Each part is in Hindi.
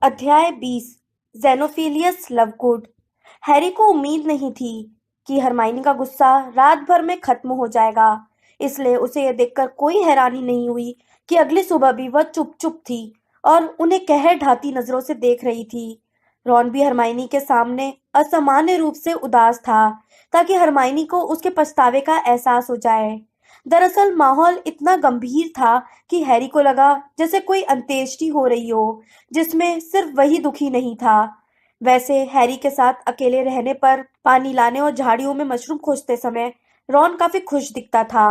अध्याय 20 ज़ेनोफिलियस लवगुड। हैरी को उम्मीद नहीं थी कि हरमाइनी का गुस्सा रात भर में खत्म हो जाएगा, इसलिए उसे यह देखकर कोई हैरानी नहीं हुई कि अगली सुबह भी वह चुप चुप थी और उन्हें कहर ढाती नजरों से देख रही थी। रॉन भी हरमाइनी के सामने असामान्य रूप से उदास था, ताकि हरमाइनी को उसके पछतावे का एहसास हो जाए। दरअसल माहौल इतना गंभीर था कि हैरी को लगा जैसे कोई अंत्येष्टि हो रही हो, जिसमें सिर्फ वही दुखी नहीं था। वैसे हैरी के साथ अकेले रहने पर पानी लाने और झाड़ियों में मशरूम खोजते समय रॉन काफी खुश दिखता था।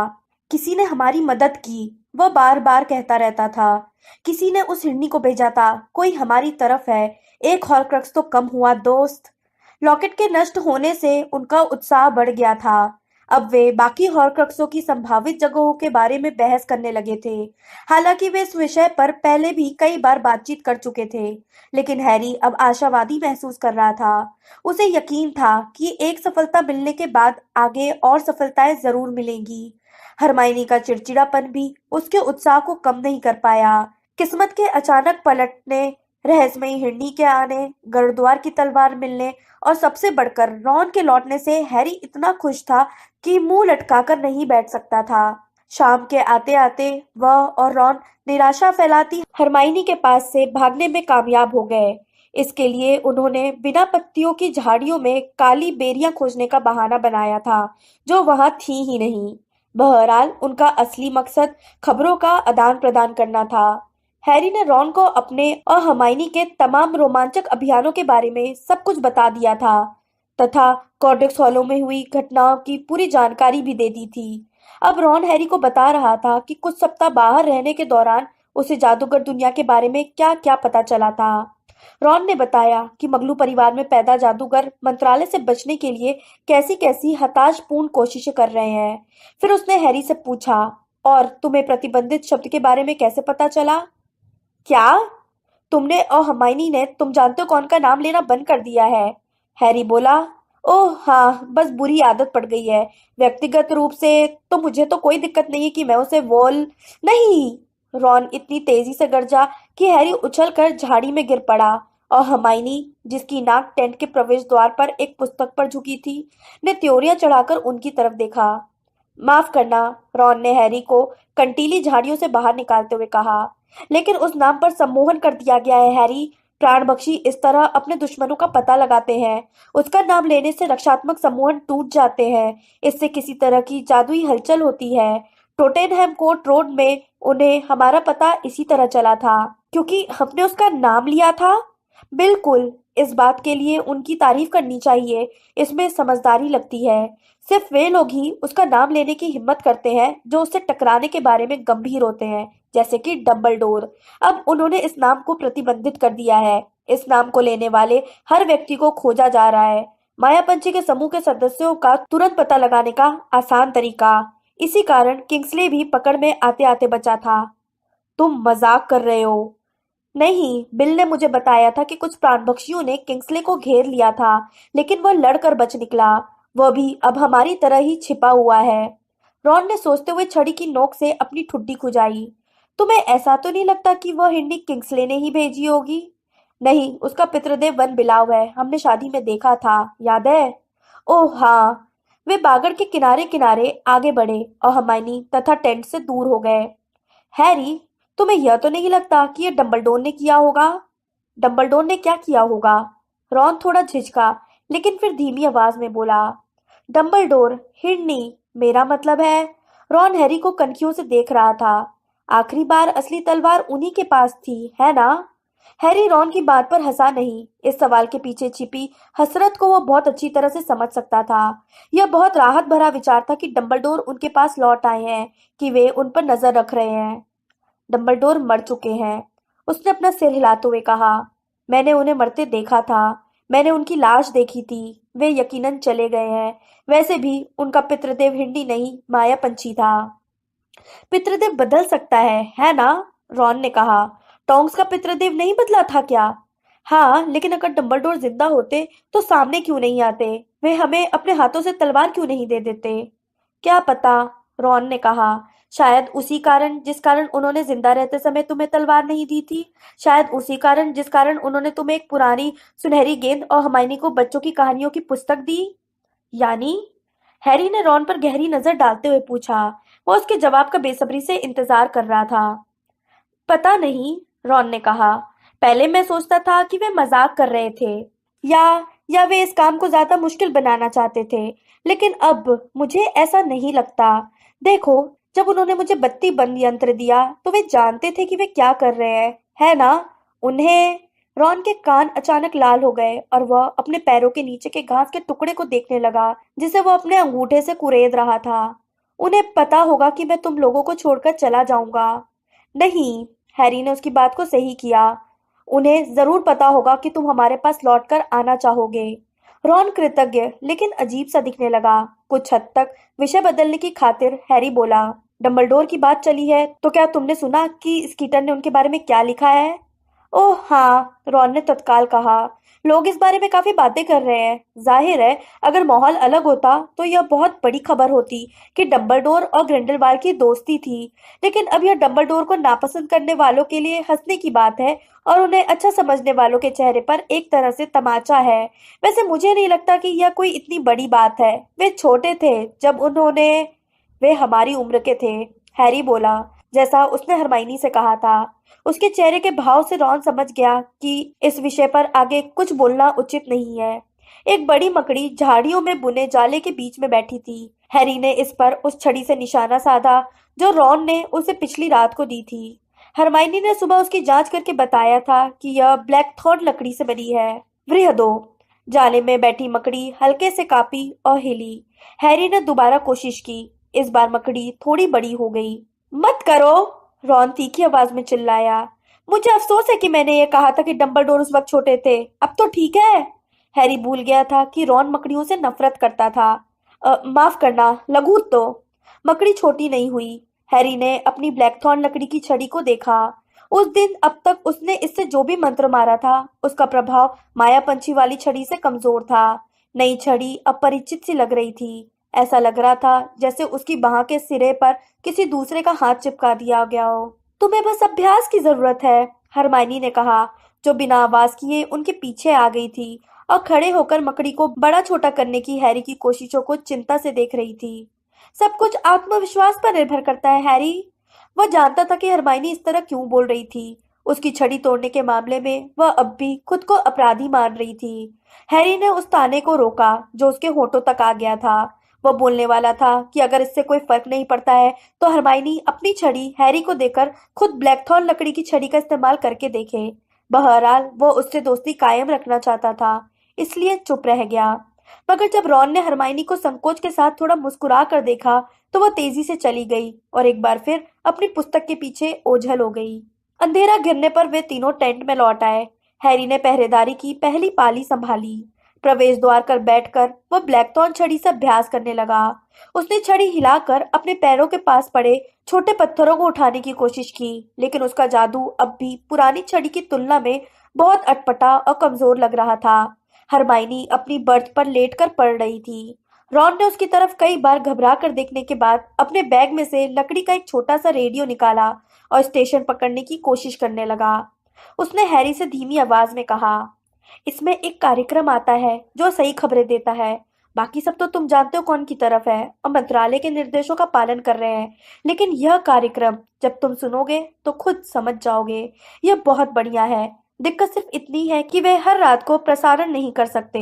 किसी ने हमारी मदद की, वह बार बार कहता रहता था। किसी ने उस हिरनी को भेजा था, कोई हमारी तरफ है। एक हॉर्क्रक्स तो कम हुआ दोस्त। लॉकेट के नष्ट होने से उनका उत्साह बढ़ गया था। अब वे बाकी हॉर्क्रक्सों की संभावित जगहों के बारे में बहस करने लगे थे। हालांकि वे इस विषय पर पहले भी कई बार बातचीत कर चुके थे, लेकिन हैरी अब आशावादी महसूस कर रहा था। उसे यकीन था कि एक सफलता मिलने के बाद आगे और सफलताएं जरूर मिलेंगी। हरमाइनी का चिड़चिड़ापन भी उसके उत्साह को कम नहीं कर पाया। किस्मत के अचानक पलटने, रहस्यमयी हिरनी के आने, गरुद्वार की तलवार मिलने और सबसे बढ़कर रॉन के लौटने से हैरी इतना खुश था कि मुंह लटकाकर नहीं बैठ सकता था। शाम के आते आते वह और रॉन निराशा फैलाती हरमाइनी के पास से भागने में कामयाब हो गए। इसके लिए उन्होंने बिना पत्तियों की झाड़ियों में काली बेरियां खोजने का बहाना बनाया था, जो वहां थी ही नहीं। बहरहाल उनका असली मकसद खबरों का आदान प्रदान करना था। हैरी ने रॉन को अपने और हरमाइनी के तमाम रोमांचक अभियानों के बारे में सब कुछ बता दिया था, तथा कॉर्डेक्स हॉलो में हुई घटनाओं की पूरी जानकारी भी दे दी थी। अब रॉन हैरी को बता रहा था कि कुछ सप्ताह बाहर रहने के दौरान उसे जादूगर दुनिया के बारे में क्या क्या पता चला था। रॉन ने बताया कि मगलू परिवार में पैदा जादूगर मंत्रालय से बचने के लिए कैसी कैसी हताशपूर्ण कोशिशें कर रहे हैं। फिर उसने हैरी से पूछा, और तुम्हें प्रतिबंधित शब्द के बारे में कैसे पता चला? क्या? तुमने और हर्माइनी ने तुम जानते हो कौन का नाम लेना बंद कर दिया है? हैरी बोला। ओह हाँ, बस बुरी आदत पड़ गई है। व्यक्तिगत रूप से तो मुझे तो कोई दिक्कत नहीं है कि मैं उसे वोल नहीं। रॉन इतनी तेजी से गरजा कि हैरी उछलकर झाड़ी में गिर पड़ा, और हर्माइनी, जिसकी नाक टेंट के प्रवेश द्वार पर एक पुस्तक पर झुकी थी, ने त्योरियां चढ़ाकर उनकी तरफ देखा। माफ करना, रॉन ने हैरी को कंटीली झाड़ियों से बाहर निकालते हुए कहा, लेकिन उस नाम पर सम्मोहन कर दिया गया है हैरी। प्राणभक्षी इस तरह अपने दुश्मनों का पता लगाते हैं। उसका नाम लेने से रक्षात्मक सम्मोहन टूट जाते हैं। इससे किसी तरह की जादुई हलचल होती है। टोटेनहेम कोर्ट रोड में उन्हें हमारा पता इसी तरह चला था, क्योंकि हमने उसका नाम लिया था। बिल्कुल, इस बात के लिए उनकी तारीफ करनी चाहिए। इसमें समझदारी लगती है। सिर्फ वे लोग ही उसका नाम लेने की हिम्मत करते हैं जो उससे टकराने के बारे में गंभीर होते हैं, जैसे कि डंबलडोर। अब उन्होंने इस नाम को प्रतिबंधित कर दिया है। इस नाम को लेने वाले हर व्यक्ति को खोजा जा रहा है। मायापंछी के समूह के सदस्यों का तुरंत पता लगाने का आसान तरीका। इसी कारण किंग्सले भी पकड़ में आते आते बचा था। तुम मजाक कर रहे हो? नहीं, बिल ने मुझे बताया था कि कुछ प्राणभक्षियों ने किंग्सले को घेर लिया था, लेकिन वह लड़कर बच निकला। वह भी अब हमारी तरह ही छिपा हुआ है। रॉन ने सोचते हुए छड़ी की नोक से अपनी ठुड्डी खुजाई। तुम्हें ऐसा तो नहीं लगता कि वह हिंडी किंग्सले ने ही भेजी होगी? नहीं, उसका पितृदेव वन बिलाव है। हमने शादी में देखा था, याद है? ओह हाँ। वे बागड़ के किनारे किनारे आगे बढ़े और हर्माइनी तथा टेंट से दूर हो गए। हैरी, तुम्हें यह तो नहीं लगता कि यह डंबलडोर ने किया होगा? डंबलडोर ने क्या किया होगा? रॉन थोड़ा झिझका, लेकिन फिर धीमी आवाज में बोला, डंबलडोर, हिरनी, मेरा मतलब है। रॉन हैरी को कनखियों से देख रहा था। आखिरी बार असली तलवार उन्हीं के पास थी, है ना? हैरी रॉन की बात पर हंसा नहीं। इस सवाल के पीछे छिपी हसरत को वह बहुत अच्छी तरह से समझ सकता था। यह बहुत राहत भरा विचार था कि डंबलडोर उनके पास लौट आए हैं, कि वे उन पर नजर रख रहे हैं। डंबलडोर मर चुके हैं, उसने अपना सिर हिलाते हुए कहा। मैंने उन्हें मरते देखा था। मैंने उनकी लाश देखी थी। वे यकीनन चले गए हैं। वैसे भी उनका पितृदेव हिंडी नहीं, मायापंछी था। पितृदेव बदल सकता है ना? रॉन ने कहा। टोंक्स का पितृदेव नहीं बदला था क्या? हाँ, लेकिन अगर डंबलडोर जिंदा होते तो सामने क्यों नहीं आते? वे हमें अपने हाथों से तलवार क्यों नहीं दे देते? क्या पता? रॉन ने कहा। शायद उसी कारण जिस कारण उन्होंने जिंदा रहते समय तुम्हें तलवार नहीं दी थी। शायद उसी कारण जिस कारण उन्होंने तुम्हें एक पुरानी सुनहरी गेंद और हर्माइनी को बच्चों की कहानियों की पुस्तक दी। यानी? हैरी ने रॉन पर गहरी नजर डालते हुए पूछा। वो उसके जवाब का बेसब्री से इंतजार कर रहा था। पता नहीं, रॉन ने कहा। पहले मैं सोचता था कि वे मजाक कर रहे थे, या या वे इस काम को ज्यादा मुश्किल बनाना चाहते थे, लेकिन अब मुझे ऐसा नहीं लगता। देखो, जब उन्होंने मुझे बत्ती बंद यंत्र दिया तो वे जानते थे कि वे क्या कर रहे हैं, है ना? उन्हें रॉन के कान अचानक लाल हो गए और वह अपने पैरों के नीचे के घास के टुकड़े को देखने लगा जिसे वह अपने अंगूठे से कुरेद रहा था। उन्हें पता होगा कि मैं तुम लोगों को छोड़कर चला जाऊंगा। नहीं, हैरी ने उसकी बात को सही किया। उन्हें जरूर पता होगा कि तुम हमारे पास लौटकर आना चाहोगे। रॉन कृतज्ञ लेकिन अजीब सा दिखने लगा। कुछ हद तक विषय बदलने की खातिर हैरी बोला, डंबलडोर की बात चली है तो क्या तुमने सुना कि स्कीटर ने उनके बारे में क्या लिखा है? ओह हाँ, रॉन ने तत्काल कहा। लोग इस बारे में काफी बातें कर रहे हैं। जाहिर है, अगर माहौल अलग होता तो यह बहुत बड़ी खबर होती कि डंबलडोर और ग्रिंडलवाल्ड की दोस्ती थी। लेकिन अब यह डंबलडोर को नापसंद करने वालों के लिए हंसने की बात है और उन्हें अच्छा समझने वालों के चेहरे पर एक तरह से तमाचा है। वैसे मुझे नहीं लगता कि यह कोई इतनी बड़ी बात है। वे छोटे थे जब उन्होंने वे हमारी उम्र के थे, हैरी बोला, जैसा उसने हरमाइनी से कहा था। उसके चेहरे के भाव से रॉन समझ गया कि इस विषय पर आगे कुछ बोलना उचित नहीं है। एक बड़ी मकड़ी झाड़ियों में बुने जाले के बीच में बैठी थी। हैरी ने इस पर उस छड़ी से निशाना साधा जो रॉन ने उसे पिछली रात को दी थी। हरमाइनी ने सुबह उसकी जांच करके बताया था कि यह ब्लैक थॉर्न लकड़ी से बनी है। वृहदो जाले में बैठी मकड़ी हल्के से कांपी और हिली। हैरी ने दोबारा कोशिश की। इस बार मकड़ी थोड़ी बड़ी हो गई। मत करो, रॉन तीखी आवाज में चिल्लाया। मुझे अफसोस है कि मैंने ये कहा था कि डंबलडोर उस वक्त छोटे थे। अब तो ठीक है। हैरी भूल गया था कि रॉन मकड़ियों से नफरत करता था। माफ करना, लघु तो। मकड़ी छोटी नहीं हुई। हैरी ने अपनी ब्लैकथॉर्न लकड़ी की छड़ी को देखा। उस दिन अब तक उसने इससे जो भी मंत्र मारा था, उसका प्रभाव माया पंछी वाली छड़ी से कमजोर था। नई छड़ी अपरिचित सी लग रही थी। ऐसा लग रहा था जैसे उसकी बाह के सिरे पर किसी दूसरे का हाथ चिपका दिया गया हो। तुम्हें बस अभ्यास की जरूरत है, हरमाइनी ने कहा, जो बिना आवाज किए उनके पीछे आ गई थी और खड़े होकर मकड़ी को बड़ा छोटा करने की हैरी की कोशिशों को चिंता से देख रही थी। सब कुछ आत्मविश्वास पर निर्भर करता है, हैरी। वह जानता था कि हरमाइनी इस तरह क्यों बोल रही थी। उसकी छड़ी तोड़ने के मामले में वह अब भी खुद को अपराधी मान रही थी। हैरी ने उस ताने को रोका जो उसके होठों तक आ गया था। वह बोलने वाला था कि अगर इससे कोई फर्क नहीं पड़ता है तो हरमाइनी अपनी छड़ी हैरी को देकर खुद ब्लैकथॉर्न लकड़ी की छड़ी का इस्तेमाल करके देखे। बहरहाल वो उससे दोस्ती कायम रखना चाहता था, इसलिए चुप रह गया। मगर जब रॉन ने हरमाइनी को संकोच के साथ थोड़ा मुस्कुरा कर देखा तो वह तेजी से चली गई और एक बार फिर अपनी पुस्तक के पीछे ओझल हो गई। अंधेरा गिरने पर वे तीनों टेंट में लौट आए। हैरी ने पहरेदारी की पहली पाली संभाली। प्रवेश द्वार कर बैठकर वह ब्लैकथॉर्न छड़ी से अभ्यास करने लगा। उसने छड़ी हिलाकर अपने पैरों के पास पड़े छोटे पत्थरों को उठाने की कोशिश की, लेकिन उसका जादू अब भी पुरानी छड़ी की तुलना में बहुत अटपटा और कमजोर लग रहा था। हरमाइनी अपनी बर्थ पर लेटकर पड़ रही थी। रॉन ने उसकी तरफ कई बार घबरा कर देखने के बाद अपने बैग में से लकड़ी का एक छोटा सा रेडियो निकाला और स्टेशन पकड़ने की कोशिश करने लगा। उसने हैरी से धीमी आवाज में कहा, इसमें एक कार्यक्रम आता है जो सही खबरें देता है। बाकी सब तो तुम जानते हो कौन की तरफ है और मंत्रालय के निर्देशों का पालन कर रहे हैं, लेकिन यह कार्यक्रम जब तुम सुनोगे तो खुद समझ जाओगे। यह बहुत बढ़िया है। दिक्कत सिर्फ इतनी है कि वे हर रात को प्रसारण नहीं कर सकते।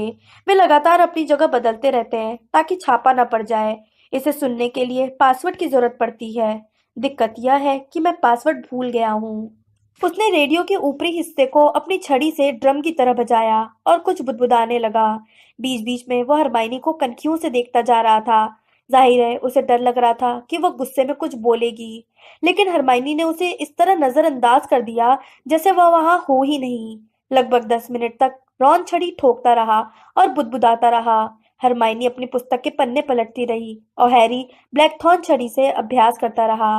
वे लगातार अपनी जगह बदलते रहते हैं ताकि छापा न पड़ जाए। इसे सुनने के लिए पासवर्ड की जरूरत पड़ती है। दिक्कत यह है कि मैं पासवर्ड भूल गया हूँ। उसने रेडियो के ऊपरी हिस्से को अपनी छड़ी से ड्रम की तरह बजाया और कुछ बुदबुदाने लगा। बीच बीच में वह हरमाइनी को कनखियों से देखता जा रहा था। जाहिर है उसे डर लग रहा था कि वह गुस्से में कुछ बोलेगी, लेकिन हरमाइनी ने उसे इस तरह नजरअंदाज कर दिया जैसे वह वहां हो ही नहीं। लगभग 10 मिनट तक रॉन छड़ी ठोकता रहा और बुदबुदाता रहा। हरमाइनी अपनी पुस्तक के पन्ने पलटती रही और हैरी ब्लैकथॉर्न छड़ी से अभ्यास करता रहा।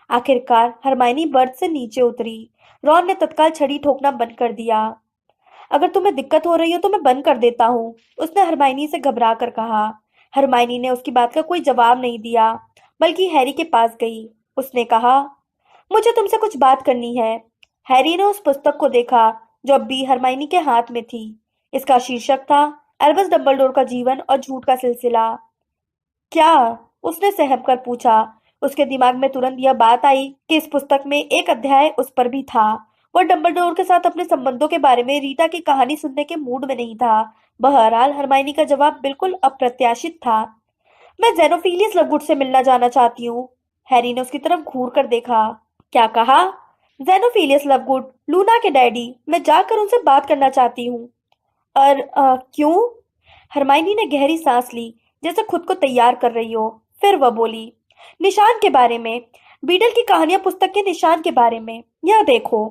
आखिरकार हरमाइनी बर्थ से नीचे उतरी। रॉन ने तत्काल छड़ी ठोकना बंद कर दिया। अगर तुम्हें दिक्कत हो रही हो तो मैं बंद कर देता हूँ, उसने हरमाइनी से घबरा कर कहा। हरमाइनी ने उसकी बात का कोई जवाब नहीं दिया, बल्कि हैरी के पास गई। उसने कहा, मुझे तुमसे कुछ बात करनी है। हैरी ने उस पुस्तक को देखा जो अब भी हरमाइनी के हाथ में थी। इसका शीर्षक था एल्बस डंबलडोर का जीवन और झूठ का सिलसिला। क्या? उसने सहम कर पूछा। उसके दिमाग में तुरंत यह बात आई कि इस पुस्तक में एक अध्याय उस पर भी था। वह डंबलडोर के साथ अपने संबंधों के बारे में रीटा की कहानी सुनने के मूड में नहीं था। बहरहाल हरमाइनी का जवाब बिल्कुल अप्रत्याशित था। मैं जेनोफिलियस लवगुड से मिलना जाना चाहती हूँ। हैरी ने उसकी तरफ घूर कर देखा। क्या कहा? जेनोफिलियस लवगुड, लूना के डैडी। मैं जाकर उनसे बात करना चाहती हूँ। और क्यों? हरमाइनी ने गहरी सांस ली, जैसे खुद को तैयार कर रही हो। फिर वह बोली, निशान के बारे में। बीडल की कहानियां पुस्तक के निशान के बारे में। यह देखो।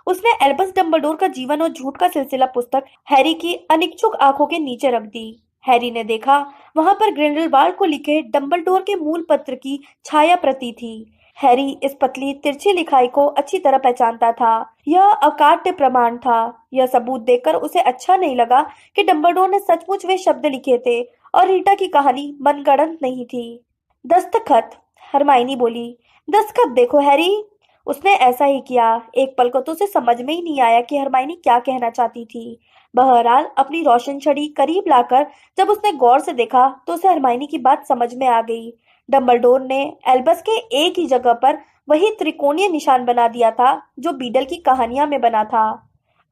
उसने एल्बस डंबलडोर का जीवन और झूठ का सिलसिला पुस्तक हैरी की अनिच्छुक आंखों के नीचे रख दी। हैरी ने देखा, वहां पर ग्रिंडलवाल्ड को लिखे डंबलडोर के मूल पत्र की छाया प्रति थी। हैरी इस पतली तिरछी लिखाई को अच्छी तरह पहचानता था। यह अकाट्य प्रमाण था। यह सबूत देखकर उसे अच्छा नहीं लगा कि डंबलडोर ने सचमुच वे शब्द लिखे थे और रीटा की कहानी मनगढ़ंत नहीं थी। दस्तखत, हरमाइनी बोली। दस्तखत देखो हैरी। उसने ऐसा ही किया। एक पल को तो उसे समझ में ही नहीं आया कि हरमाइनी क्या कहना चाहती थी। बहरहाल अपनी रोशन छड़ी करीब लाकर जब उसने गौर से देखा तो उसे हरमाइनी की बात समझ में आ गई। डंबलडोर ने एल्बस के एक ही जगह पर वही त्रिकोणीय निशान बना दिया था जो बीडल की कहानियां में बना था।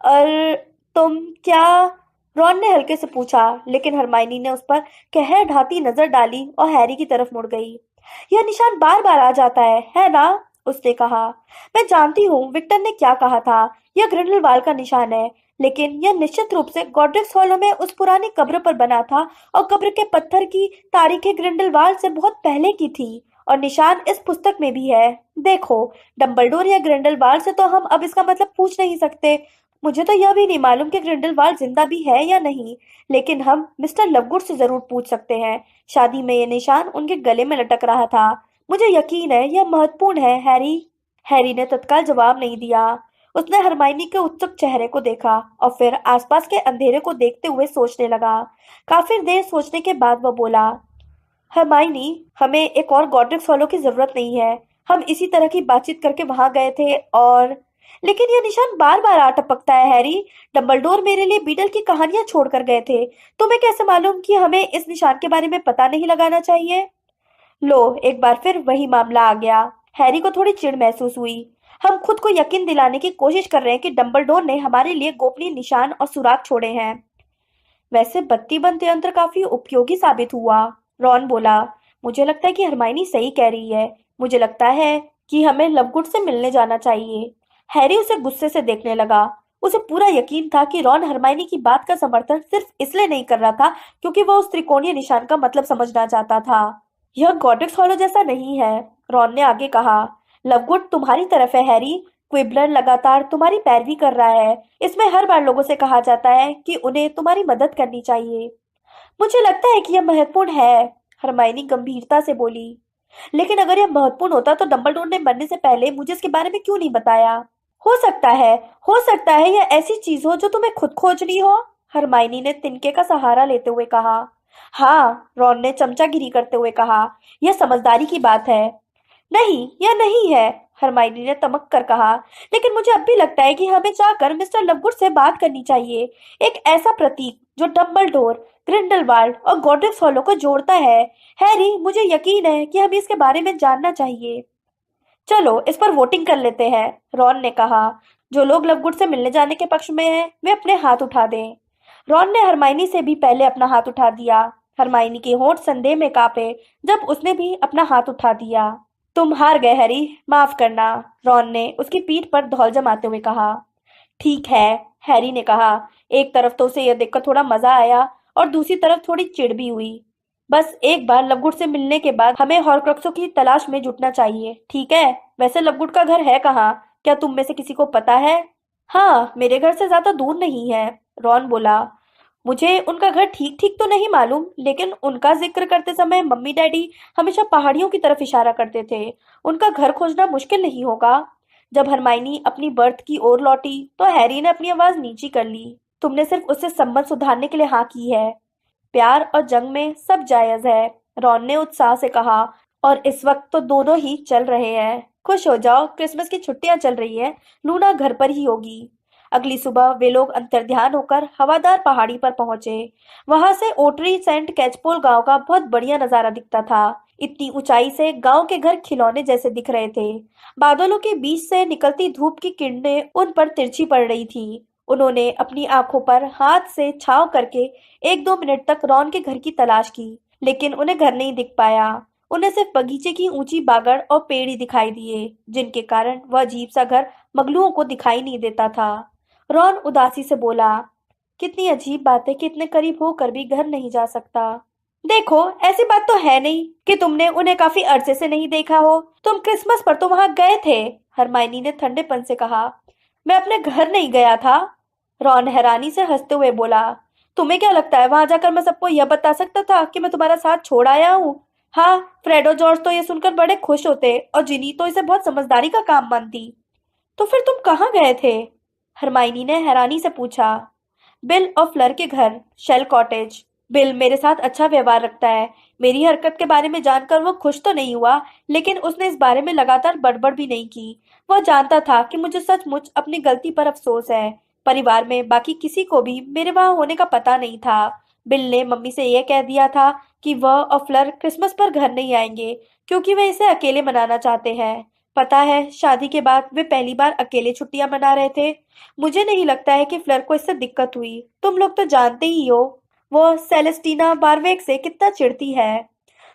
और तुम क्या? रॉन ने हल्के से पूछा, लेकिन हरमाइनी ने उस पर कहर ढाती नजर डाली और हैरी की तरफ मुड़ गई। यह निशान बार बार आ जाता है ना? उसने कहा। मैं जानती हूँ विक्टर ने क्या कहा था। यह ग्रिंडलवाल्ड का निशान है, लेकिन यह निश्चित रूप से गॉड्रिक्स हॉलो में उस पुरानी कब्र पर बना था और कब्र के पत्थर की तारीखें ग्रिंडलवाल्ड से बहुत पहले की थी। और निशान इस पुस्तक में भी है। देखो, डंबलडोर या ग्रिंडलवाल्ड से तो हम अब इसका मतलब पूछ नहीं सकते। मुझे तो यह भी नहीं मालूम कि ग्रिंडलवाल्ड जिंदा भी है या नहीं, लेकिन हम मिस्टर लवगुड से जरूर पूछ सकते हैं। शादी में यह निशान उनके गले में लटक रहा था। मुझे यकीन है यह महत्वपूर्ण है, हैरी। हैरी ने तत्काल जवाब नहीं दिया। उसने हरमाइनी के उत्सुक चेहरे को देखा और फिर आसपास के अंधेरे को देखते हुए सोचने लगा। काफी देर सोचने के बाद वह बोला, हरमाइनी, हमें एक और गॉड्रिक्स हॉलो की जरूरत नहीं है। हम इसी तरह की बातचीत करके वहां गए थे और लेकिन यह निशान बार बार आ टपकता है हैरी। डंबलडोर मेरे लिए बीटल की कहानियां छोड़कर गए थे। तुम्हें कैसे मालूम कि हमें इस निशान के बारे में पता नहीं लगाना चाहिए? लो, एक बार फिर वही मामला आ गया। हैरी को थोड़ी चिढ़ महसूस हुई। हम खुद को यकीन दिलाने की कोशिश कर रहे हैं कि डंबलडोर ने हमारे लिए गोपनीय निशान और सुराग छोड़े हैं। वैसे बत्ती बंद यंत्र काफी उपयोगी साबित हुआ, रॉन बोला। मुझे लगता है कि हरमाइनी सही कह रही है। मुझे लगता है कि हमें लवगुड से मिलने जाना चाहिए। हैरी उसे गुस्से से देखने लगा। उसे पूरा यकीन था कि रॉन हरमाइनी की बात का समर्थन सिर्फ इसलिए नहीं कर रहा था क्योंकि वह उस त्रिकोणीय निशान का मतलब समझना चाहता था। यह गॉड्रिक्स हॉलो जैसा नहीं है, रॉन ने आगे कहा। लवगुड तुम्हारी तरफ है हैरी। क्विबलर लगातार तुम्हारी पैरवी कर रहा है। इसमें हर बार लोगों से कहा जाता है कि उन्हें तुम्हारी मदद करनी चाहिए। मुझे लगता है कि यह महत्वपूर्ण है, हरमाइनी गंभीरता से बोली। लेकिन अगर यह महत्वपूर्ण होता तो डंबलडोर ने मरने से पहले मुझे इसके बारे में क्यों नहीं बताया? हो सकता है, हो सकता है यह ऐसी चीज हो जो तुम्हें खुद खोजनी हो, हरमाइनी ने तिनके का सहारा लेते हुए कहा। हाँ, रॉन ने चमचागिरी करते हुए कहा। यह समझदारी की बात है। नहीं, यह नहीं है, हरमाइनी ने तमक कर कहा। लेकिन मुझे अब भी लगता है कि हमें जाकर मिस्टर लवगुड से बात करनी चाहिए। एक ऐसा प्रतीक जो डंबलडोर, ग्रिंडलवाल्ड और गॉड्रिक्स हॉलो को जोड़ता है। हैरी, मुझे यकीन है कि हमें इसके बारे में जानना चाहिए। चलो इस पर वोटिंग कर लेते हैं, रॉन ने कहा। जो लोग लवगुड से मिलने जाने के पक्ष में हैं, वे अपने हाथ उठा दें। रॉन ने हरमाइनी से भी पहले अपना हाथ उठा दिया। हरमाइनी के होंठ संदेह में कांपे जब उसने भी अपना हाथ उठा दिया। तुम हार गए हैरी, माफ करना, रॉन ने उसकी पीठ पर धौल जमाते हुए कहा। ठीक है, हैरी ने कहा। एक तरफ तो उसे यह देखकर थोड़ा मजा आया और दूसरी तरफ थोड़ी चिढ़ भी हुई। बस एक बार लवगुड से मिलने के बाद हमें हॉर्क्रक्सों की तलाश में जुटना चाहिए, ठीक है? वैसे लवगुड का घर है कहाँ? क्या तुम में से किसी को पता है? हाँ, मेरे घर से ज्यादा दूर नहीं है, रॉन बोला। मुझे उनका घर ठीक ठीक तो नहीं मालूम, लेकिन उनका जिक्र करते समय मम्मी डैडी हमेशा पहाड़ियों की तरफ इशारा करते थे। उनका घर खोजना मुश्किल नहीं होगा। जब हरमाइनी अपनी बर्थ की ओर लौटी तो हैरी ने अपनी आवाज नीची कर ली। तुमने सिर्फ उससे संबंध सुधारने के लिए हाँ की है। प्यार और जंग में सब जायज है, रॉन ने उत्साह से कहा। और इस वक्त तो दोनों ही चल रहे हैं। खुश हो जाओ, क्रिसमस की छुट्टियां चल रही है, लूना घर पर ही होगी। अगली सुबह वे लोग अंतर्ध्यान होकर हवादार पहाड़ी पर पहुंचे। वहां से ओटरी सेंट कैचपोल गांव का बहुत बढ़िया नजारा दिखता था। इतनी ऊंचाई से गांव के घर खिलौने जैसे दिख रहे थे। बादलों के बीच से निकलती धूप की किरणें उन पर तिरछी पड़ रही थी। उन्होंने अपनी आंखों पर हाथ से छांव करके 1-2 मिनट तक रॉन के घर की तलाश की, लेकिन उन्हें घर नहीं दिख पाया। उन्हें सिर्फ बगीचे की ऊंची बागड़ और पेड़ ही दिखाई दिए, जिनके कारण वह अजीब सा घर मगलुओं को दिखाई नहीं देता था। रॉन उदासी से बोला, कितनी अजीब बात है कि इतने करीब होकर भी घर नहीं जा सकता। देखो, ऐसी बात तो है नहीं कि तुमने उन्हें काफी अरसे से नहीं देखा हो। तुम क्रिसमस पर तो वहां गए थे, हरमाइनी ने ठंडेपन से कहा। मैं अपने घर नहीं गया था, रॉन हैरानी से हंसते हुए बोला। तुम्हें क्या लगता है वहां जाकर मैं सबको यह बता सकता था कि मैं तुम्हारा साथ छोड़ आया हूँ? हाँ, फ्रेड और जॉर्ज तो ये सुनकर बड़े खुश होते और जिनी तो इसे बहुत समझदारी का काम मानती। तो फिर तुम कहाँ गए थे? हरमाइनी ने हैरानी से पूछा। बिल और फ्लर के घर, शेल कॉटेज। बिल मेरे साथ अच्छा व्यवहार रखता है। मेरी हरकत के बारे में जानकर वो खुश तो नहीं हुआ, लेकिन उसने इस बारे में लगातार बड़बड़ भी नहीं की। वह जानता था कि मुझे सचमुच अपनी गलती पर अफसोस है। परिवार में बाकी किसी को भी मेरे वहां होने का पता नहीं था। बिल ने मम्मी से यह कह दिया था कि वह और फ्लर क्रिसमस पर घर नहीं आएंगे, क्योंकि वे इसे अकेले मनाना चाहते हैं। पता है, शादी के बाद वे पहली बार अकेले छुट्टियां मना रहे थे। मुझे नहीं लगता है कि फ्लर को इससे दिक्कत हुई। तुम लोग तो जानते ही हो वो सेलेस्टीना बारवेक से कितना चिढ़ती है।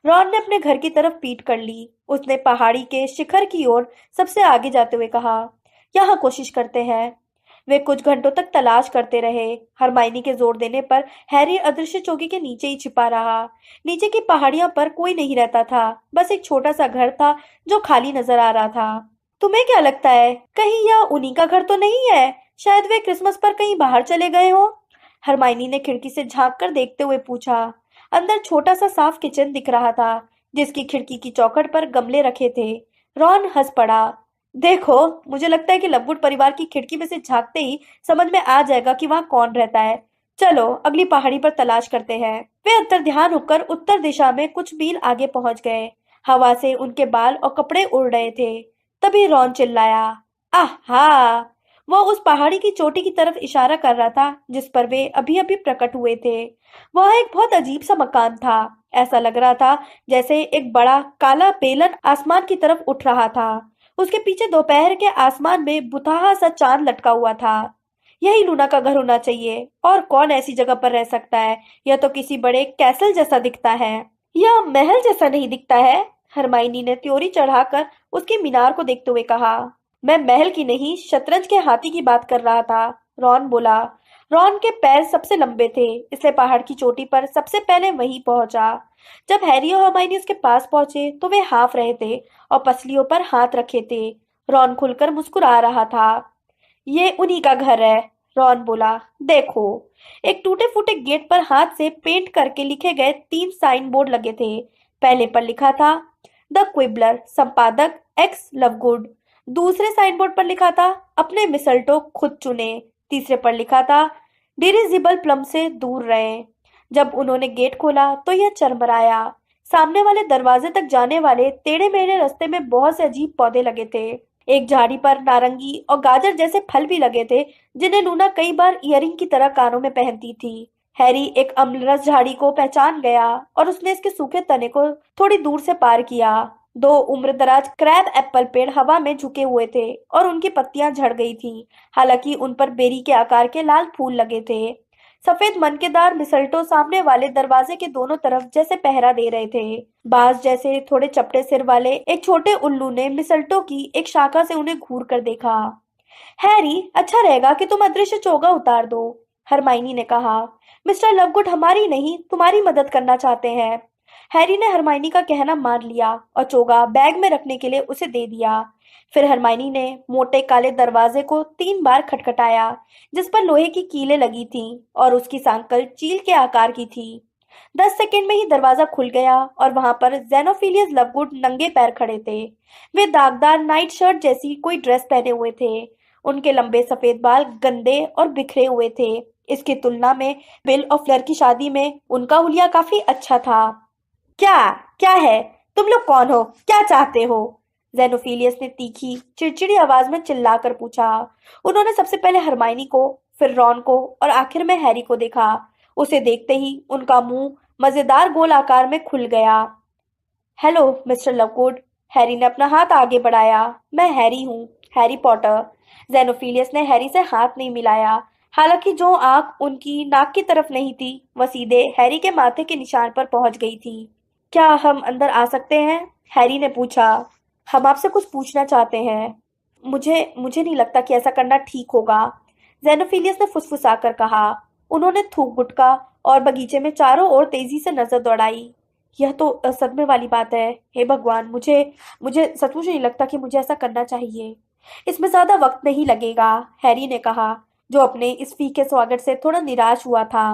रॉन ने अपने घर की तरफ पीठ कर ली। उसने पहाड़ी के शिखर की ओर सबसे आगे जाते हुए कहा, यहाँ कोशिश करते हैं। वे कुछ घंटों तक तलाश करते रहे। हरमाइनी के जोर देने पर हैरी अदृश्य चौकी के नीचे ही छिपा रहा। नीचे की पहाड़ियों पर कोई नहीं रहता था, बस एक छोटा सा घर था जो खाली नजर आ रहा था। तुम्हें क्या लगता है, कहीं यह उन्हीं का घर तो नहीं है? शायद वे क्रिसमस पर कहीं बाहर चले गए हो। हरमाइनी ने खिड़की से झांक कर देखते हुए पूछा। अंदर छोटा सा साफ किचन दिख रहा था, जिसकी खिड़की की चौखट पर गमले रखे थे। रॉन हंस पड़ा। देखो, मुझे लगता है कि लववुड परिवार की खिड़की में से झांकते ही समझ में आ जाएगा कि वहां कौन रहता है। चलो अगली पहाड़ी पर तलाश करते हैं। वे अंतर्ध्यान होकर उत्तर दिशा में कुछ मील आगे पहुंच गए। हवा से उनके बाल और कपड़े उड़ रहे थे। तभी रॉन चिल्लाया, आहा! वह उस पहाड़ी की चोटी की तरफ इशारा कर रहा था जिस पर वे अभी अभी प्रकट हुए थे। वह एक बहुत अजीब सा मकान था। ऐसा लग रहा था जैसे एक बड़ा काला बेलन आसमान की तरफ उठ रहा था। उसके पीछे दोपहर के आसमान में बुताहा सा चांद लटका हुआ था। यही लूना का घर होना चाहिए, और कौन ऐसी जगह पर रह सकता है? यह तो किसी बड़े कैसल जैसा दिखता है। यह महल जैसा नहीं दिखता है, हरमाइनी ने त्योरी चढ़ाकर उसकी मीनार को देखते हुए कहा। मैं महल की नहीं, शतरंज के हाथी की बात कर रहा था, रॉन बोला। रॉन के पैर सबसे लंबे थे, इसलिए पहाड़ की चोटी पर सबसे पहले वहीं पहुंचा। जब हैरी और हरमाइनी उसके पास पहुंचे तो वे हाँफ रहे थे और पसलियों पर हाथ रखे थे। रॉन खुलकर मुस्कुरा रहा था। ये उन्हीं का घर है, रॉन बोला। देखो, एक टूटे फूटे गेट पर हाथ से पेंट करके लिखे गए 3 साइन बोर्ड लगे थे। पहले पर लिखा था द क्विबलर, संपादक एक्स लवगुड। दूसरे साइन बोर्ड पर लिखा था अपने मिसल्टो खुद चुने। तीसरे पर लिखा था डिरिजिबल प्लम से दूर रहे। जब उन्होंने गेट खोला तो यह चरमराया। सामने वाले दरवाजे तक जाने वाले टेढ़े मेढ़े रास्ते में बहुत से अजीब पौधे लगे थे। एक झाड़ी पर नारंगी और गाजर जैसे फल भी लगे थे, जिन्हें लूना कई बार इयरिंग की तरह कानों में पहनती थी। हैरी एक अम्लरस झाड़ी को पहचान गया और उसने इसके सूखे तने को थोड़ी दूर से पार किया। 2 उम्रदराज क्रैब एप्पल पेड़ हवा में झुके हुए थे और उनकी पत्तियां झड़ गई थीं, हालांकि उन पर बेरी के आकार के लाल फूल लगे थे। सफेद मनकेदार मिसल्टो सामने वाले दरवाजे के दोनों तरफ जैसे पहरा दे रहे थे। बाज जैसे थोड़े चपटे सिर वाले एक छोटे उल्लू ने मिसल्टो की एक शाखा से उन्हें घूर कर देखा। हैरी, अच्छा रहेगा कि तुम अदृश्य चोगा उतार दो, हरमाइनी ने कहा। मिस्टर लवगुड हमारी नहीं, तुम्हारी मदद करना चाहते हैं। हैरी ने हरमाइनी का कहना मान लिया और चोगा बैग में रखने के लिए उसे दे दिया। फिर हरमाइनी ने मोटे काले दरवाजे को 3 बार खटखटाया, जिस पर लोहे की कीलें लगी थीं और उसकी सांकल चील के आकार की थी। 10 सेकंड में ही दरवाजा खुल गया और वहां पर जेनोफिलियस लवगुड नंगे पैर खड़े थे। वे दागदार नाइट शर्ट जैसी कोई ड्रेस पहने हुए थे। उनके लंबे सफेद बाल गंदे और बिखरे हुए थे। इसकी तुलना में बिल और फ्लर की शादी में उनका हुलिया काफी अच्छा था। क्या क्या है? तुम लोग कौन हो? क्या चाहते हो? जेनोफिलियस ने तीखी चिड़चिड़ी आवाज में चिल्लाकर पूछा। उन्होंने सबसे पहले हरमाइनी को, फिर रॉन को और आखिर में हैरी को देखा। उसे देखते ही उनका मुंह मजेदार गोल आकार में खुल गया। Hello mister लववुड। हैरी ने अपना हाथ आगे बढ़ाया। मैं हैरी हूँ, हैरी पॉटर। जेनोफिलियस ने हैरी से हाथ नहीं मिलाया। हालांकि जो आंख उनकी नाक की तरफ नहीं थी, वह सीधे हैरी के माथे के निशान पर पहुंच गई थी। क्या हम अंदर आ सकते हैं? हैरी ने पूछा। हम आपसे कुछ पूछना चाहते हैं। मुझे मुझे नहीं लगता कि ऐसा करना ठीक होगा, जेनोफिलियस ने फुसफुसाकर कहा। उन्होंने थूक गुटका और बगीचे में चारों ओर तेजी से नजर दौड़ाई। यह तो सदमे वाली बात है। हे भगवान, मुझे मुझे सचमुच नहीं लगता कि मुझे ऐसा करना चाहिए। इसमें ज्यादा वक्त नहीं लगेगा, हैरी ने कहा, जो अपने इस फीके स्वागत से थोड़ा निराश हुआ था।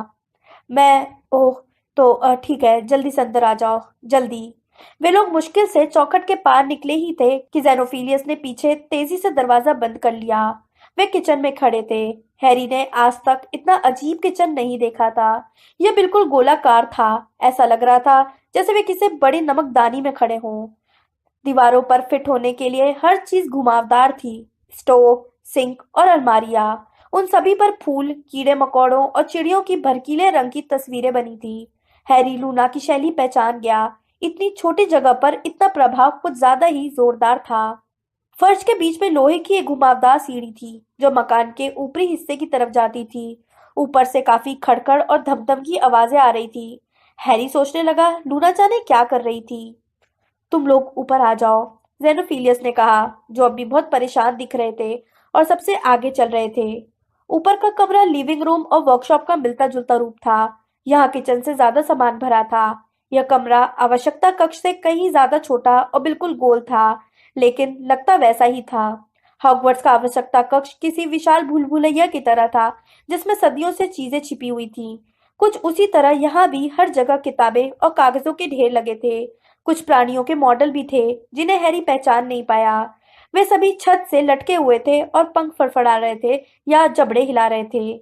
मैं ओह, तो ठीक है, जल्दी से अंदर आ जाओ, जल्दी। वे लोग मुश्किल से चौखट के पार निकले ही थे कि जेनोफिलियस ने पीछे तेजी से दरवाजा बंद कर लिया। वे किचन में खड़े थे। हैरी ने आज तक इतना अजीब किचन नहीं देखा था। यह बिल्कुल गोलाकार था। ऐसा लग रहा था जैसे वे किसी बड़ी नमकदानी में खड़े हों। दीवारों पर फिट होने के लिए हर चीज घुमावदार थी। स्टोव, सिंक और अलमारियां। उन सभी पर फूल, कीड़े मकोड़ों और चिड़ियों की भड़कीले रंग की तस्वीरें बनी थी। हैरी लूना की शैली पहचान गया। इतनी छोटी जगह पर इतना प्रभाव कुछ ज्यादा ही जोरदार था। फर्श के बीच में लोहे की एक घुमावदार सीढ़ी थी, जो मकान के ऊपरी हिस्से की तरफ जाती थी। ऊपर से काफी खड़खड़ और धमधम की आवाजें आ रही थी। हैरी सोचने लगा, लूना जाने क्या कर रही थी। तुम लोग ऊपर आ जाओ, जेनोफिलियस ने कहा, जो अब भी बहुत परेशान दिख रहे थे और सबसे आगे चल रहे थे। ऊपर का कमरा लिविंग रूम और वर्कशॉप का मिलता जुलता रूप था। यहाँ किचन से ज्यादा सामान भरा था। यह कमरा आवश्यकता कक्ष से कहीं ज्यादा छोटा और बिल्कुल गोल था, लेकिन लगता वैसा ही था। हॉगवर्ट्स का आवश्यकता कक्ष किसी विशाल भूल भुलैया की तरह था, जिसमें सदियों से चीजें छिपी हुई थीं। कुछ उसी तरह यहाँ भी हर जगह किताबें और कागजों के ढेर लगे थे। कुछ प्राणियों के मॉडल भी थे, जिन्हें हैरी पहचान नहीं पाया। वे सभी छत से लटके हुए थे और पंख फड़फड़ा रहे थे या जबड़े हिला रहे थे।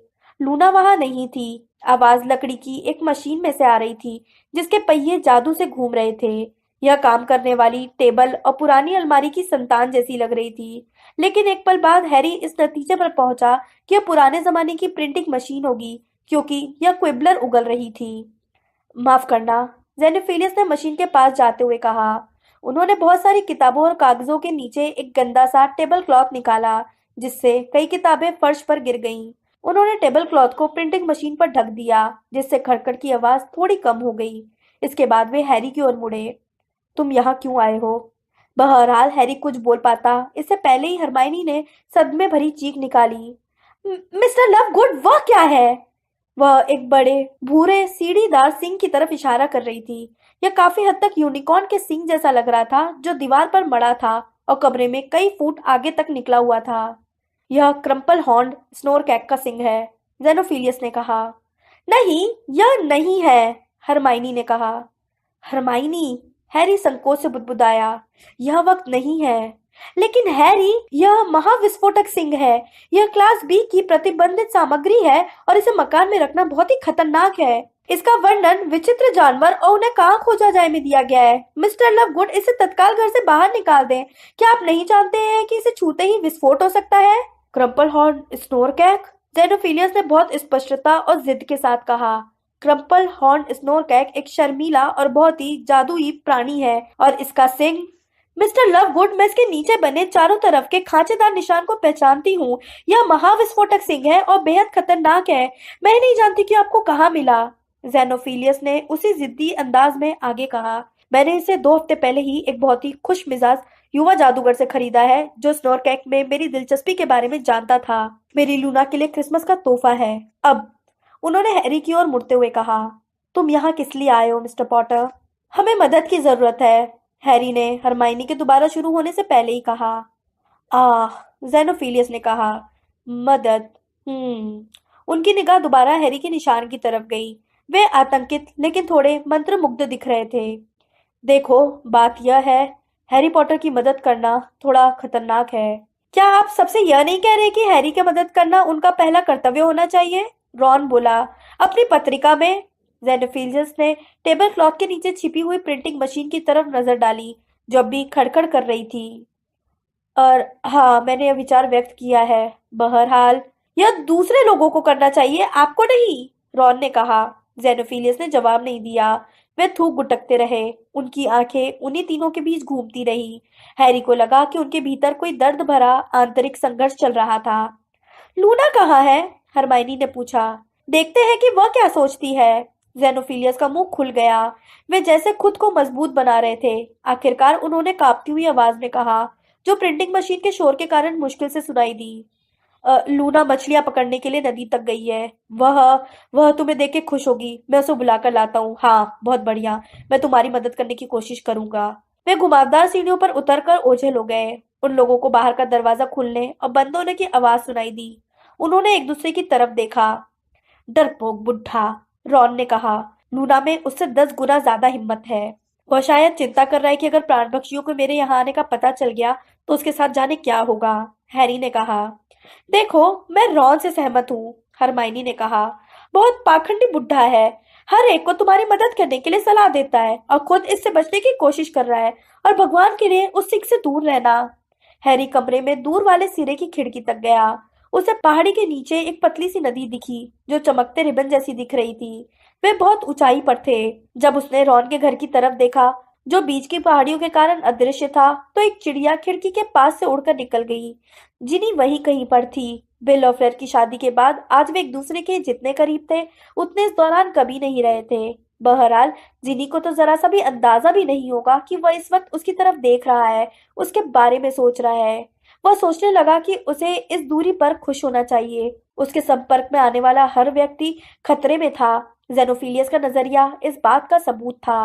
लूना वहां नहीं थी। आवाज लकड़ी की एक मशीन में से आ रही थी, जिसके पहिए जादू से घूम रहे थे। यह काम करने वाली टेबल और पुरानी अलमारी की संतान जैसी लग रही थी। लेकिन एक पल बाद हैरी इस नतीजे पर पहुंचा कि यह पुराने जमाने की प्रिंटिंग मशीन होगी, क्योंकि यह क्विबलर उगल रही थी। माफ करना, जेनेफिलियस ने मशीन के पास जाते हुए कहा। उन्होंने बहुत सारी किताबों और कागजों के नीचे एक गंदा सा टेबल क्लॉथ निकाला, जिससे कई किताबें फर्श पर गिर गईं। उन्होंने टेबल क्लॉथ को प्रिंटिंग मशीन पर ढक दिया, जिससे खड़खड़ की आवाज थोड़ी कम हो गई। इसके बाद वे हैरी की ओर मुड़े। तुम यहाँ क्यों आए हो? बहरहाल हैरी कुछ बोल पाता, इससे पहले ही हरमाइनी ने सदमे भरी चीख निकाली। मिस्टर लवगुड, वह क्या है? वह एक बड़े भूरे सीढ़ीदार सिंह की तरफ इशारा कर रही थी। यह काफी हद तक यूनिकॉर्न के सिंग जैसा लग रहा था, जो दीवार पर मड़ा था और कमरे में कई फुट आगे तक निकला हुआ था। यह क्रम्पल हॉर्न्ड स्नोरकैक का सिंग है, जेनोफिलियस ने कहा। नहीं, यह नहीं है, हरमाइनी ने कहा। हरमाइनी, हैरी संकोच से बुदबुदाया। यह वक्त नहीं है। लेकिन हैरी, यह महाविस्फोटक सिंह है। यह क्लास बी की प्रतिबंधित सामग्री है और इसे मकान में रखना बहुत ही खतरनाक है। इसका वर्णन विचित्र जानवर और उन्हें कहाँ खोजा जाए में दिया गया है। मिस्टर लवगुड, इसे तत्काल घर से बाहर निकाल दें। क्या आप नहीं जानते हैं कि इसे छूते ही विस्फोट हो सकता है? क्रम्पल हॉर्न स्नोरकैक, जेनोफिलियस ने बहुत स्पष्टता और जिद के साथ कहा। क्रम्पल हॉर्न स्नोरकैक एक शर्मीला और बहुत ही जादुई प्राणी है, और इसका सिंग। मिस्टर लवगुड, मैं इसके नीचे बने चारों तरफ के खांचेदार निशान को पहचानती हूँ। यह महाविस्फोटक सिंह है और बेहद खतरनाक है। मैं नहीं जानती कि आपको कहाँ मिला, जेनोफिलियस ने उसी जिद्दी अंदाज में आगे कहा। मैंने इसे 2 हफ्ते पहले ही एक बहुत ही खुश मिजाज युवा जादूगर से खरीदा है, जो स्नोरकैक में मेरी दिलचस्पी के बारे में जानता था। मेरी लूना के लिए क्रिसमस का तोहफा है। अब उन्होंने हैरी की ओर मुड़ते हुए कहा, तुम यहाँ किस लिए आए हो मिस्टर पॉटर? हमें मदद की जरूरत है, हैरी ने हरमाइनी के दोबारा शुरू होने से पहले ही कहा। आह, जेनोफिलियस ने कहा, मदद। उनकी निगाह दोबारा हैरी के निशान की तरफ गई। वे आतंकित लेकिन थोड़े मंत्रमुग्ध दिख रहे थे। देखो, बात यह है, हैरी पॉटर की मदद करना थोड़ा खतरनाक है। क्या आप सबसे यह नहीं कह रहे कि हैरी की मदद करना उनका पहला कर्तव्य होना चाहिए? रॉन बोला। अपनी पत्रिका में, जेनोफिलियस ने टेबल क्लॉथ के नीचे छिपी हुई प्रिंटिंग मशीन की तरफ नजर डाली, जो अभी खड़खड़ कर रही थी। और हाँ, मैंने यह विचार व्यक्त किया है। बहरहाल, यह दूसरे लोगों को करना चाहिए, आपको नहीं, रॉन ने कहा। जेनोफिलियस ने जवाब नहीं दिया। वे थूक गुटकते रहे। उनकी आंखें उन्हीं तीनों के बीच घूमती रही। हैरी को लगा कि उनके भीतर कोई दर्द भरा आंतरिक संघर्ष चल रहा था। लूना कहाँ है? हरमाइनी ने पूछा। देखते हैं कि वह क्या सोचती है। जेनोफिलियस का मुंह खुल गया। वे जैसे खुद को मजबूत बना रहे थे। आखिरकार उन्होंने कांपती हुई आवाज में कहा, जो प्रिंटिंग मशीन के शोर के कारण मुश्किल से सुनाई दी। लूना मछलियां पकड़ने के लिए नदी तक गई है। वह वह तुम्हें देख के खुश होगी। मैं उसे बुलाकर लाता हूँ। हाँ, बहुत बढ़िया। मैं तुम्हारी मदद करने की कोशिश करूंगा। वे घुमावदार सीढ़ियों पर उतरकर ओझल हो गए। उन लोगों को बाहर का दरवाजा खुलने और बंद होने की आवाज सुनाई दी। उन्होंने एक दूसरे की तरफ देखा। डरपोक बुढ़ा, रॉन ने कहा। लूना में उससे 10 गुना ज्यादा हिम्मत है। वह शायद चिंता कर रहा है कि अगर प्राण पक्षियों को मेरे यहाँ आने का पता चल गया तो उसके साथ जाने क्या होगा, हैरी ने कहा। देखो, मैं रॉन से सहमत हूँ, हरमाइनी ने कहा। बहुत पाखंडी बुढ़ा है। हर एक को तुम्हारी मदद करने के लिए सलाह देता है और खुद इससे बचने की कोशिश कर रहा है, और भगवान के लिए उस सिख से दूर रहना। हैरी कमरे में दूर वाले सिरे की खिड़की तक गया। उसे पहाड़ी के नीचे एक पतली सी नदी दिखी, जो चमकते रिबन जैसी दिख रही थी। वे बहुत ऊंचाई पर थे। जब उसने रॉन के घर की तरफ देखा, जो बीच की पहाड़ियों के कारण अदृश्य था, तो एक चिड़िया खिड़की के पास से उड़कर निकल गई। जिनी वहीं कहीं पर थी। बिल और फ्लेयर की शादी के बाद आज वे एक दूसरे के जितने करीब थे, उतने इस दौरान कभी नहीं रहे थे। बहरहाल, जिनी को तो जरा सा भी अंदाजा भी नहीं होगा कि वह इस वक्त उसकी तरफ देख रहा है, उसके बारे में सोच रहा है। वह सोचने लगा कि उसे इस दूरी पर खुश होना चाहिए। उसके संपर्क में आने वाला हर व्यक्ति खतरे में था। जेनोफिलियस का नजरिया इस बात का सबूत था।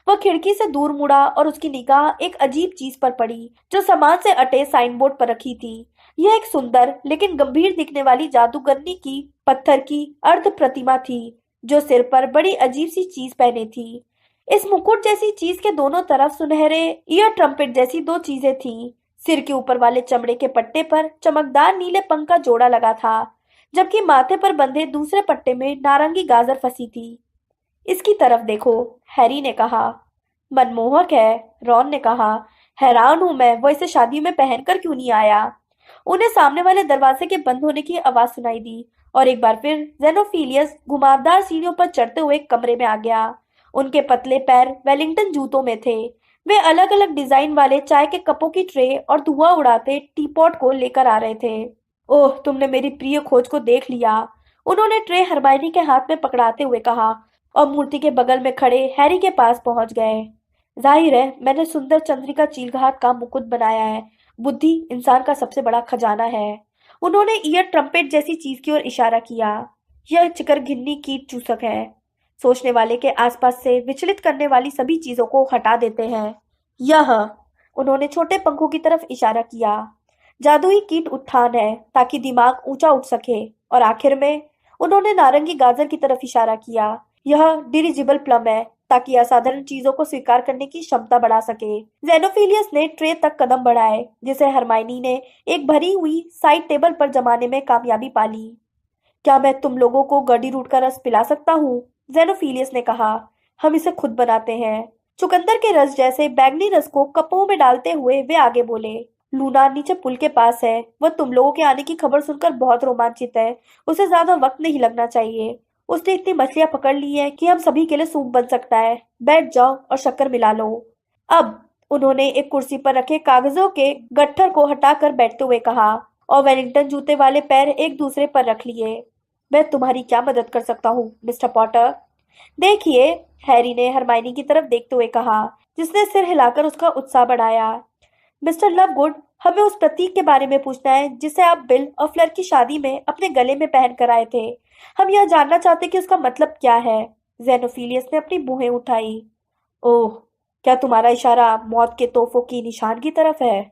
वह खिड़की से दूर मुड़ा और उसकी निगाह एक अजीब चीज पर पड़ी, जो सामान से अटे साइन बोर्ड पर रखी थी। यह एक सुंदर लेकिन गंभीर दिखने वाली जादूगरनी की पत्थर की अर्ध प्रतिमा थी, जो सिर पर बड़ी अजीब सी चीज पहने थी। इस मुकुट जैसी चीज के दोनों तरफ सुनहरे ईयर ट्रम्पेट जैसी दो चीजें थीं। सिर के ऊपर वाले चमड़े के पट्टे पर चमकदार नीले पंख का जोड़ा लगा था, जबकि माथे पर बंधे दूसरे पट्टे में नारंगी गाजर फंसी थी। इसकी तरफ देखो, हैरी ने कहा। मनमोहक है, रॉन ने कहा। हैरान हूं मैं, वो इसे शादी में पहनकर क्यों नहीं आया। उन्हें सामने वाले दरवाजे के बंद होने की आवाज सुनाई दी, और एक बार फिर जेनोफिलियस घुमावदार सीढ़ियों पर चढ़ते हुए कमरे में आ गया। उनके पतले पैर वेलिंगटन जूतों में थे। वे अलग अलग डिजाइन वाले चाय के कपों की ट्रे और धुआं उड़ाते टीपॉट को लेकर आ रहे थे। ओह, तुमने मेरी प्रिय खोज को देख लिया, उन्होंने ट्रे हरमाइनी के हाथ में पकड़ाते हुए कहा, और मूर्ति के बगल में खड़े हैरी के पास पहुंच गए। जाहिर है, मैंने सुंदर चंद्रिका चीलघाट का मुकुट बनाया है। बुद्धि इंसान का सबसे बड़ा खजाना है। उन्होंने ईयर ट्रम्पेट जैसी चीज की ओर इशारा किया। यह चिकरघिन्नी कीट चूसक है। सोचने वाले के आसपास से विचलित करने वाली सभी चीजों को हटा देते हैं। यह, उन्होंने छोटे पंखों की तरफ इशारा किया, जादुई कीट उत्थान है, ताकि दिमाग ऊंचा उठ सके। और आखिर में उन्होंने नारंगी गाजर की तरफ इशारा किया। यह डिरिजिबल प्लम है, ताकि असाधारण चीजों को स्वीकार करने की क्षमता बढ़ा सके। जेनोफिलियस ने ट्रे तक कदम बढ़ाए, जिसे हरमाइनी ने एक भरी हुई साइड टेबल पर जमाने में कामयाबी पा ली। क्या मैं तुम लोगों को गडी रूट का रस पिला सकता हूँ? जेनोफिलियस ने कहा। हम इसे खुद बनाते हैं। चुकंदर के रस जैसे बैंगनी रस को कपों में डालते हुए वे आगे बोले। लूना नीचे पुल के पास है। वह तुम लोगों के आने की खबर सुनकर बहुत रोमांचित है। उसे ज्यादा वक्त नहीं लगना चाहिए। उसने इतनी मछलियां पकड़ ली है कि हम सभी के लिए सूप बन सकता है। बैठ जाओ और शक्कर मिला लो। अब, उन्होंने एक कुर्सी पर रखे कागजों के गट्ठर को हटाकर बैठते हुए कहा, और वेलिंगटन जूते वाले पैर एक दूसरे पर रख लिए। मैं तुम्हारी क्या मदद कर सकता हूँ, मिस्टर पॉटर? देखिए, हैरी ने हरमाइनी की तरफ देखते हुए कहा, जिसने सिर हिलाकर उसका उत्साह बढ़ाया। मिस्टर लवगुड, हमें उस प्रतीक के बारे में पूछना है जिसे आप बिल और फ्लेयर की शादी में अपने गले में पहन कर आए थे। हम यह जानना चाहते कि उसका मतलब क्या है। जेनोफिलियस ने अपनी भुहें उठाई। ओह, क्या तुम्हारा इशारा मौत के तोहफों की निशान की तरफ है?